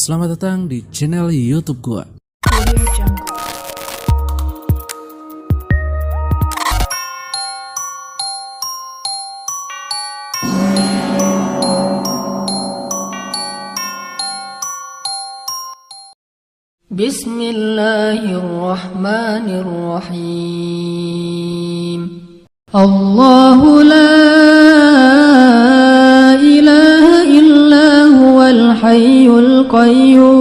Selamat datang di channel YouTube gua. Audio Jungle. Bismillahirrahmanirrahim. Allahu la ilaha illa huwal hayyul qayyum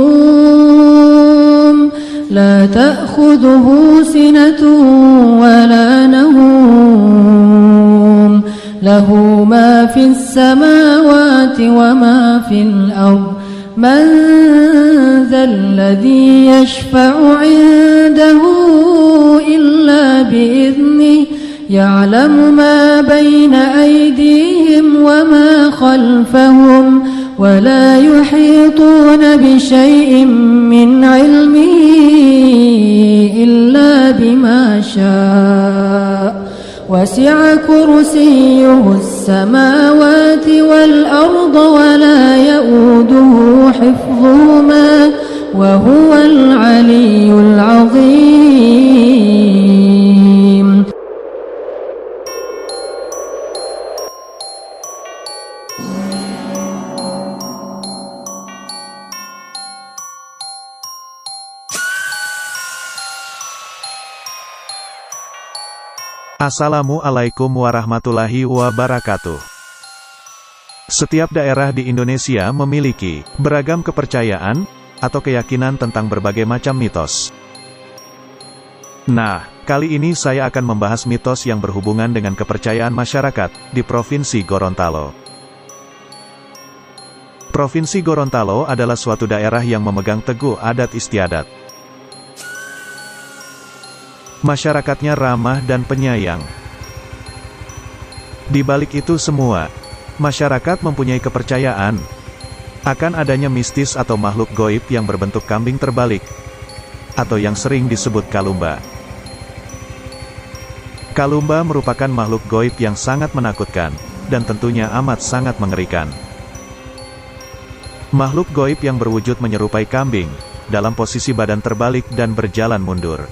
la ta'khudhuhu sinatun wa la nawm lahu ma fis samawati wa ma fil ardh من ذا الذي يشفع عنده إلا بإذنه يعلم ما بين أيديهم وما خلفهم ولا يحيطون بشيء من علمه إلا بما شاء وسع كرسيه السماوات والأرض ولا يؤوده حفظهما وهو العلي العظيم. Assalamualaikum warahmatullahi wabarakatuh. Setiap daerah di Indonesia memiliki beragam kepercayaan atau keyakinan tentang berbagai macam mitos. Nah, kali ini saya akan membahas mitos yang berhubungan dengan kepercayaan masyarakat di Provinsi Gorontalo. Provinsi Gorontalo adalah suatu daerah yang memegang teguh adat istiadat. Masyarakatnya ramah dan penyayang. Di balik itu semua, masyarakat mempunyai kepercayaan akan adanya mistis atau makhluk goib yang berbentuk kambing terbalik, atau yang sering disebut kalumba. Kalumba merupakan makhluk goib yang sangat menakutkan, dan tentunya amat sangat mengerikan. Makhluk goib yang berwujud menyerupai kambing, dalam posisi badan terbalik dan berjalan mundur.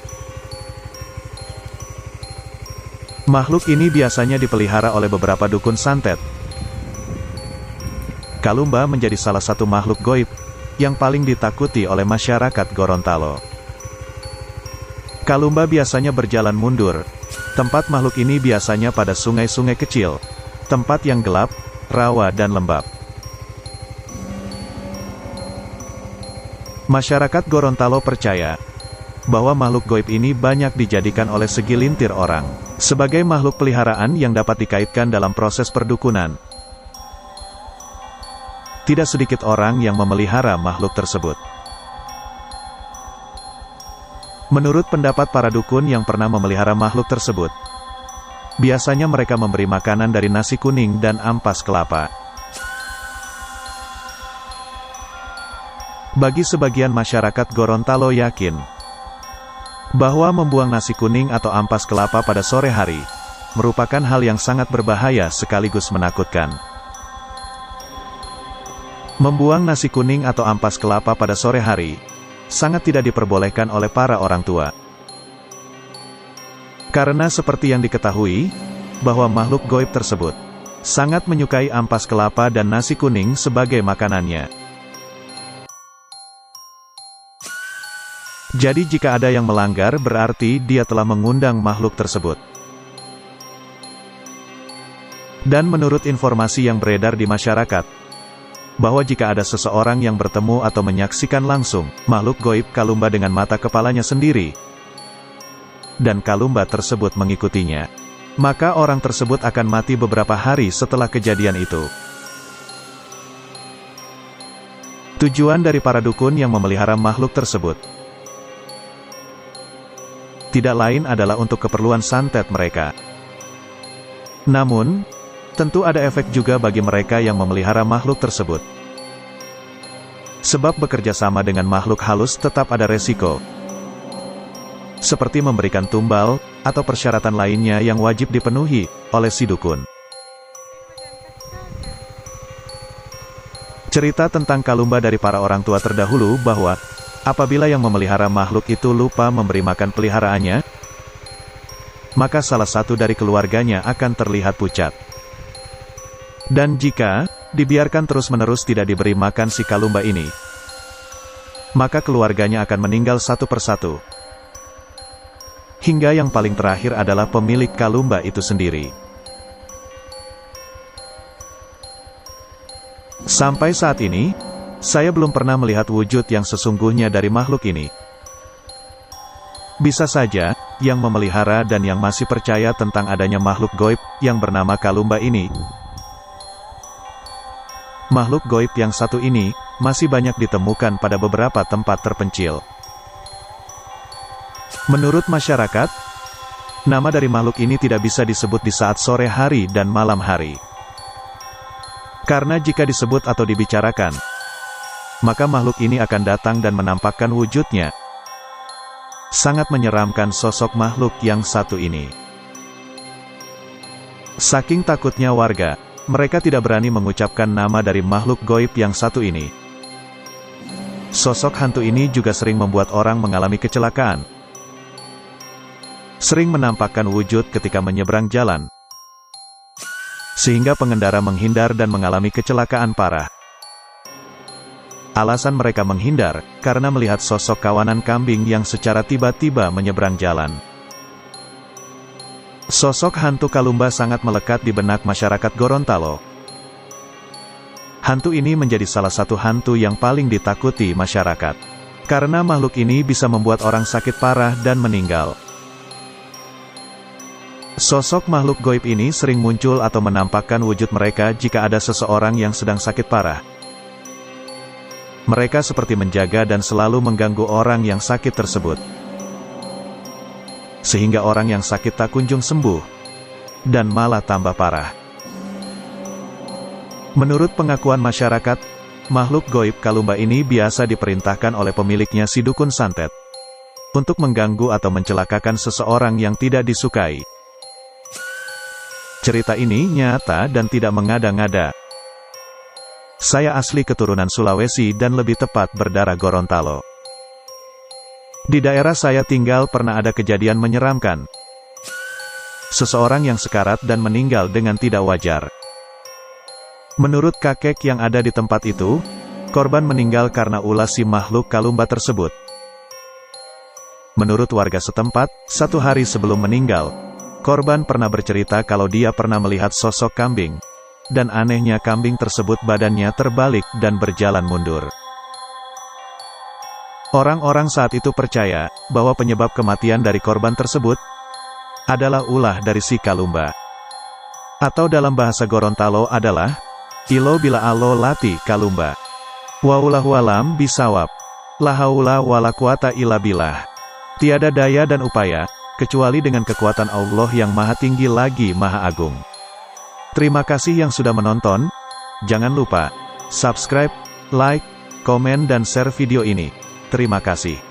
Makhluk ini biasanya dipelihara oleh beberapa dukun santet. Kalumba menjadi salah satu makhluk goib yang paling ditakuti oleh masyarakat Gorontalo. Kalumba biasanya berjalan mundur. Tempat makhluk ini biasanya pada sungai-sungai kecil, tempat yang gelap, rawa dan lembab. Masyarakat Gorontalo percaya bahwa makhluk goib ini banyak dijadikan oleh segelintir orang sebagai makhluk peliharaan yang dapat dikaitkan dalam proses perdukunan. Tidak sedikit orang yang memelihara makhluk tersebut. Menurut pendapat para dukun yang pernah memelihara makhluk tersebut, biasanya mereka memberi makanan dari nasi kuning dan ampas kelapa. Bagi sebagian masyarakat Gorontalo yakin bahwa membuang nasi kuning atau ampas kelapa pada sore hari merupakan hal yang sangat berbahaya sekaligus menakutkan. Membuang nasi kuning atau ampas kelapa pada sore hari sangat tidak diperbolehkan oleh para orang tua. Karena seperti yang diketahui, bahwa makhluk goib tersebut sangat menyukai ampas kelapa dan nasi kuning sebagai makanannya. Jadi jika ada yang melanggar berarti dia telah mengundang makhluk tersebut. Dan menurut informasi yang beredar di masyarakat, bahwa jika ada seseorang yang bertemu atau menyaksikan langsung makhluk goib kalumba dengan mata kepalanya sendiri, dan kalumba tersebut mengikutinya, maka orang tersebut akan mati beberapa hari setelah kejadian itu. Tujuan dari para dukun yang memelihara makhluk tersebut tidak lain adalah untuk keperluan santet mereka. Namun, tentu ada efek juga bagi mereka yang memelihara makhluk tersebut. Sebab bekerja sama dengan makhluk halus tetap ada resiko. Seperti memberikan tumbal, atau persyaratan lainnya yang wajib dipenuhi oleh si dukun. Cerita tentang Kalumba dari para orang tua terdahulu bahwa, apabila yang memelihara makhluk itu lupa memberi makan peliharaannya, maka salah satu dari keluarganya akan terlihat pucat. Dan jika dibiarkan terus-menerus tidak diberi makan si Kalumba ini, maka keluarganya akan meninggal satu persatu. Hingga yang paling terakhir adalah pemilik Kalumba itu sendiri. Sampai saat ini, saya belum pernah melihat wujud yang sesungguhnya dari makhluk ini. Bisa saja, yang memelihara dan yang masih percaya tentang adanya makhluk goib yang bernama Kalumba ini. Makhluk goib yang satu ini, masih banyak ditemukan pada beberapa tempat terpencil. Menurut masyarakat, nama dari makhluk ini tidak bisa disebut di saat sore hari dan malam hari. Karena jika disebut atau dibicarakan, maka makhluk ini akan datang dan menampakkan wujudnya. Sangat menyeramkan sosok makhluk yang satu ini. Saking takutnya warga, mereka tidak berani mengucapkan nama dari makhluk goib yang satu ini. Sosok hantu ini juga sering membuat orang mengalami kecelakaan. Sering menampakkan wujud ketika menyeberang jalan, sehingga pengendara menghindar dan mengalami kecelakaan parah. Alasan mereka menghindar, karena melihat sosok kawanan kambing yang secara tiba-tiba menyeberang jalan. Sosok hantu Kalumba sangat melekat di benak masyarakat Gorontalo. Hantu ini menjadi salah satu hantu yang paling ditakuti masyarakat. Karena makhluk ini bisa membuat orang sakit parah dan meninggal. Sosok makhluk goib ini sering muncul atau menampakkan wujud mereka jika ada seseorang yang sedang sakit parah. Mereka seperti menjaga dan selalu mengganggu orang yang sakit tersebut, sehingga orang yang sakit tak kunjung sembuh, dan malah tambah parah. Menurut pengakuan masyarakat, makhluk goib Kalumba ini biasa diperintahkan oleh pemiliknya si dukun santet, untuk mengganggu atau mencelakakan seseorang yang tidak disukai. Cerita ini nyata dan tidak mengada-ngada. Saya asli keturunan Sulawesi dan lebih tepat berdarah Gorontalo. Di daerah saya tinggal pernah ada kejadian menyeramkan. Seseorang yang sekarat dan meninggal dengan tidak wajar. Menurut kakek yang ada di tempat itu, korban meninggal karena ulah si makhluk Kalumba tersebut. Menurut warga setempat, 1 hari sebelum meninggal, korban pernah bercerita kalau dia pernah melihat sosok kambing, dan anehnya kambing tersebut badannya terbalik dan berjalan mundur. Orang-orang saat itu percaya bahwa penyebab kematian dari korban tersebut adalah ulah dari si Kalumba. Atau dalam bahasa Gorontalo adalah ilo bila alo lati Kalumba. Wallahu alam bisawab. La haula wala quwata illa billah. Tiada daya dan upaya kecuali dengan kekuatan Allah yang Maha Tinggi lagi Maha Agung. Terima kasih yang sudah menonton. Jangan lupa subscribe, like, komen dan share video ini. Terima kasih.